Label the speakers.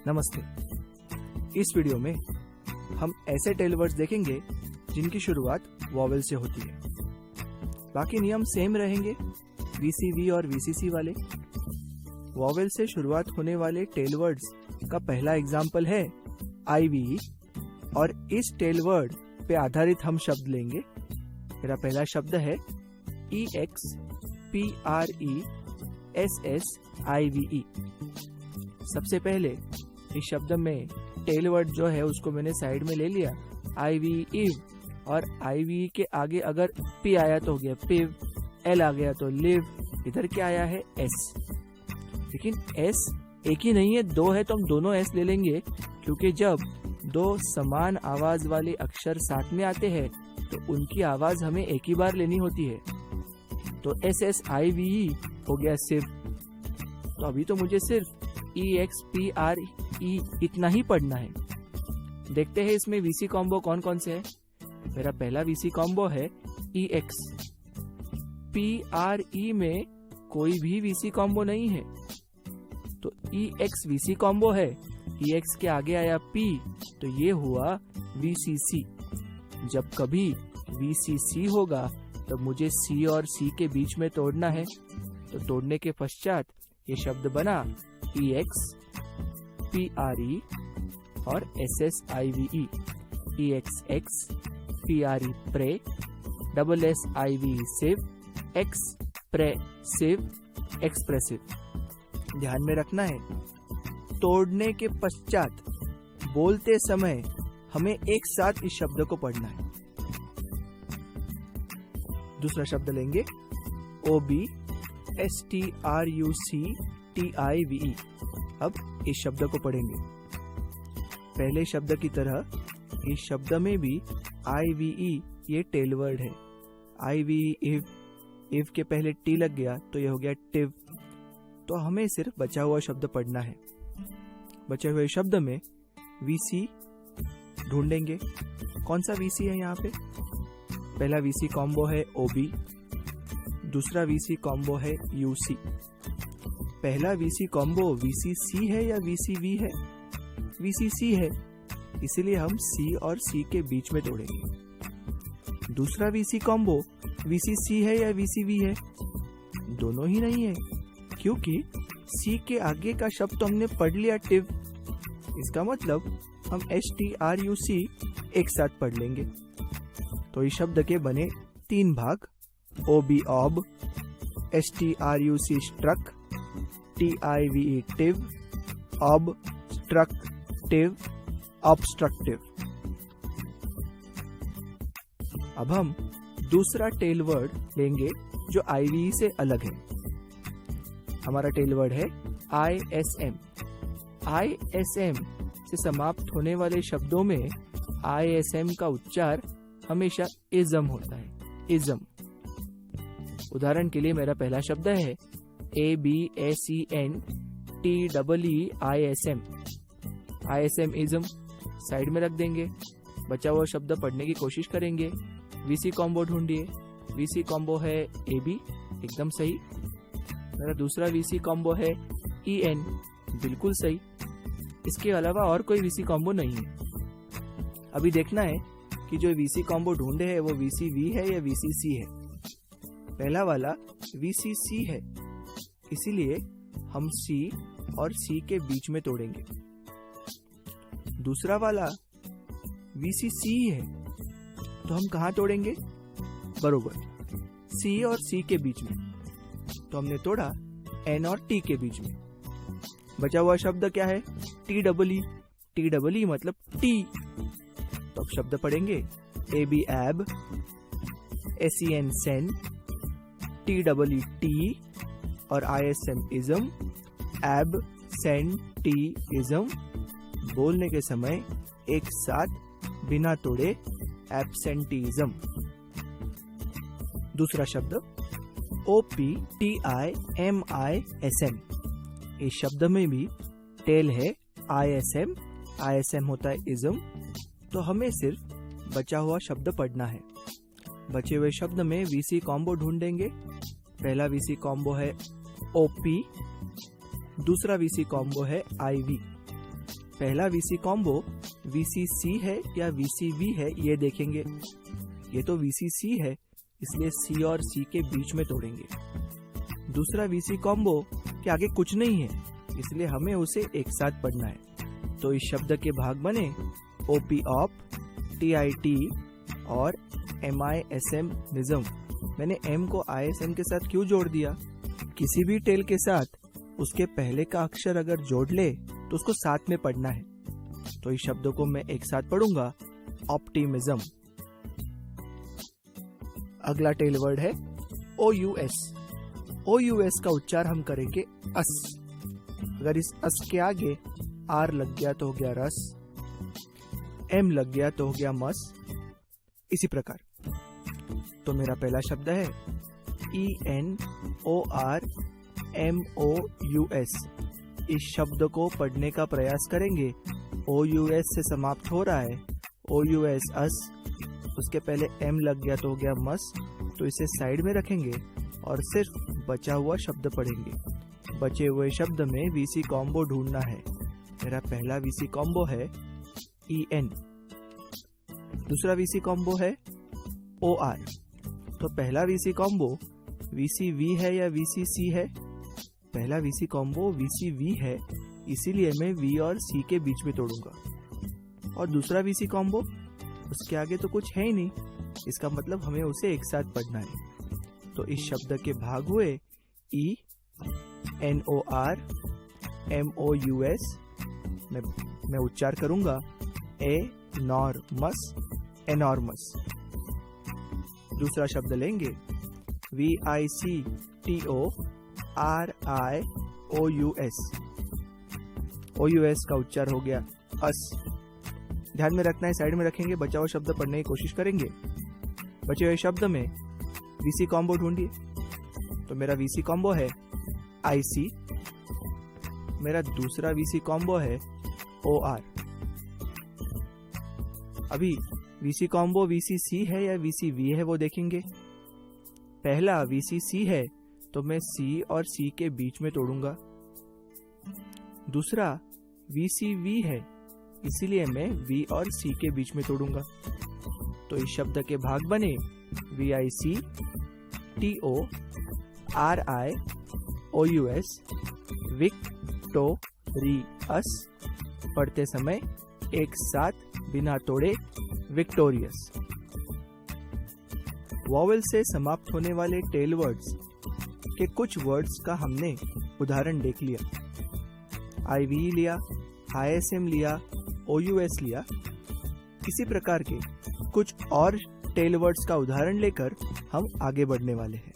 Speaker 1: नमस्ते। इस वीडियो में हम ऐसे टेल वर्ड्स देखेंगे जिनकी शुरुआत वॉवेल से होती है। बाकी नियम सेम रहेंगे, VCV और VCC वाले। वॉवेल से शुरुआत होने वाले टेल वर्ड्स का पहला एग्जाम्पल है IVE और इस टेल वर्ड पे आधारित हम शब्द लेंगे। मेरा पहला शब्द है EXPRESSIVE। सबसे पहले इस शब्द में टेल वर्ड जो है उसको मैंने साइड में ले लिया, IVE, और IVE के आगे अगर P आया तो हो गया पिव, L आ गया तो लिव, इधर क्या आया है S। लेकिन S एक ही नहीं है, दो है, तो हम दोनों S ले लेंगे, क्योंकि जब दो समान आवाज वाले अक्षर साथ में आते हैं तो उनकी आवाज हमें एक ही बार लेनी होती है। तो SSIVE हो गया सिर्फ। तो अभी तो मुझे सिर्फ EXPRE इतना ही पढ़ना है। देखते हैं इसमें VC कॉम्बो कौन कौन से है। मेरा पहला VC कॉम्बो है EX। PRE में कोई भी VC कॉम्बो नहीं है, तो EX VC कॉम्बो है। EX के आगे आया P, तो ये हुआ VCC। जब कभी VCC होगा तब मुझे C और C के बीच में तोड़ना है। तो तोड़ने के पश्चात ये शब्द बना EX, PRE और SSIVE। EXX, PRE प्रे, SSIVE सिव, एक्सप्रेसिव, एक्सप्रेसिव। ध्यान में रखना है, तोड़ने के पश्चात बोलते समय हमें एक साथ इस शब्द को पढ़ना है। दूसरा शब्द लेंगे OBSTRUCTIVE। अब इस शब्द को पढ़ेंगे। पहले शब्द की तरह इस शब्द में भी IVE ये टेल वर्ड है। IVE इव के पहले T लग गया तो ये हो गया टिव। तो हमें सिर्फ बचा हुआ शब्द पढ़ना है। बचे हुए शब्द में VC ढूंढेंगे। कौन सा VC है यहाँ पे? पहला VC कॉम्बो है OB, दूसरा VC कॉम्बो है UC। पहला VC कॉम्बो VCC है या VCV है? VCC है, इसलिए हम C और C के बीच में तोड़ेंगे। दूसरा VC कॉम्बो VCC है या VCV है? दोनों ही नहीं है, क्योंकि C के आगे का शब्द तो हमने पढ़ लिया टिव। इसका मतलब हम STRUC एक साथ पढ़ लेंगे। तो इस शब्द के बने 3 भाग, OB ऑब, STRUC struck, TIVE टिव, obstructive, obstructive. अब हम दूसरा टेल वर्ड लेंगे जो IVE से अलग है। हमारा टेल वर्ड है ISM। ISM से समाप्त होने वाले शब्दों में ISM का उच्चार हमेशा इज़म होता है, इज़म। उदाहरण के लिए मेरा पहला शब्द है ABSENTEEISM। ISM इज़म साइड में रख देंगे। बचा हुआ शब्द पढ़ने की कोशिश करेंगे। VC कॉम्बो ढूंढिए। VC कॉम्बो है AB, एकदम सही। मेरा दूसरा VC कॉम्बो है EN, बिल्कुल सही। इसके अलावा और कोई VC कॉम्बो नहीं है। अभी देखना है कि जो VC कॉम्बो ढूंढे है वो VCV है या VCC है। पहला वाला VCC है, इसीलिए हम C और C के बीच में तोड़ेंगे। दूसरा वाला VCC है, तो हम कहाँ तोड़ेंगे? बरोबर C और C के बीच में। तो हमने तोड़ा N और T के बीच में। बचा हुआ शब्द क्या है? TEE। TEE मतलब T। तो अब शब्द पढ़ेंगे AB ab, SEN sen, TEE T और ISM ism, absenteeism। बोलने के समय एक साथ बिना तोड़े absenteeism। दूसरा शब्द OPTIMISM। इस शब्द में भी टेल है ISM। ISM होता है ism। तो हमें सिर्फ बचा हुआ शब्द पढ़ना है। बचे हुए शब्द में VC कॉम्बो ढूंढेंगे। पहला VC कॉम्बो है OP, दूसरा VC कॉम्बो है IV। पहला वीसी कॉम्बो VCC है या VCV है ये देखेंगे। ये तो VCC है, इसलिए C और C के बीच में तोड़ेंगे। दूसरा VC कॉम्बो के आगे कुछ नहीं है, इसलिए हमें उसे एक साथ पढ़ना है। तो इस शब्द के भाग बने OP ऑप, TIT और MISM मिज़म। मैंने M को ISM के साथ क्यों जोड़ दिया? किसी भी टेल के साथ उसके पहले का अक्षर अगर जोड़ ले तो उसको साथ में पढ़ना है। तो इस शब्द को मैं एक साथ पढ़ूंगा, ऑप्टिमिज्म। अगला टेल वर्ड है OUS। OUS का उच्चार हम करेंगे अस। अगर इस अस के आगे R लग गया तो हो गया रस, M लग गया तो हो गया मस, इसी प्रकार। तो मेरा पहला शब्द है ENORMOUS। इस शब्द को पढ़ने का प्रयास करेंगे। OUS से समाप्त हो रहा है, OUS अस, उसके पहले M लग गया तो हो गया मस, तो इसे साइड में रखेंगे और सिर्फ बचा हुआ शब्द पढ़ेंगे। बचे हुए शब्द में VC कॉम्बो ढूंढना है। मेरा पहला VC कॉम्बो है EN, दूसरा VC कॉम्बो है OR। तो पहला VC कॉम्बो VCV है या VCC है? पहला VC कॉम्बो VCV है, इसीलिए मैं V और C के बीच में तोड़ूंगा। और दूसरा VC कॉम्बो, उसके आगे तो कुछ है ही नहीं, इसका मतलब हमें उसे एक साथ पढ़ना है। तो इस शब्द के भाग हुए ENORMOUS। मैं उच्चार करूंगा एनॉर्मस, एनॉर्मस। दूसरा शब्द लेंगे VICTORIOUS। OUS का उच्चार हो गया अस। ध्यान में रखना है, साइड में रखेंगे, बचा हुआ शब्द पढ़ने की कोशिश करेंगे। बचे हुए शब्द में VC कॉम्बो ढूंढिए। तो मेरा VC कॉम्बो है IC, मेरा दूसरा VC कॉम्बो है OR। अभी VC कॉम्बो VCC है या VCV है वो देखेंगे। पहला VCC है तो मैं C और C के बीच में तोड़ूंगा। दूसरा VCV है, इसीलिए मैं V और C के बीच में तोड़ूंगा। तो इस शब्द के भाग बने VICTORIOUS, विक्टोरियस। पढ़ते समय एक साथ बिना तोड़े विक्टोरियस। वॉवेल से समाप्त होने वाले टेल वर्ड्स के कुछ वर्ड्स का हमने उदाहरण देख लिया। IVE लिया, ISM लिया, OUS लिया। इसी प्रकार के कुछ और टेल वर्ड्स का उदाहरण लेकर हम आगे बढ़ने वाले हैं।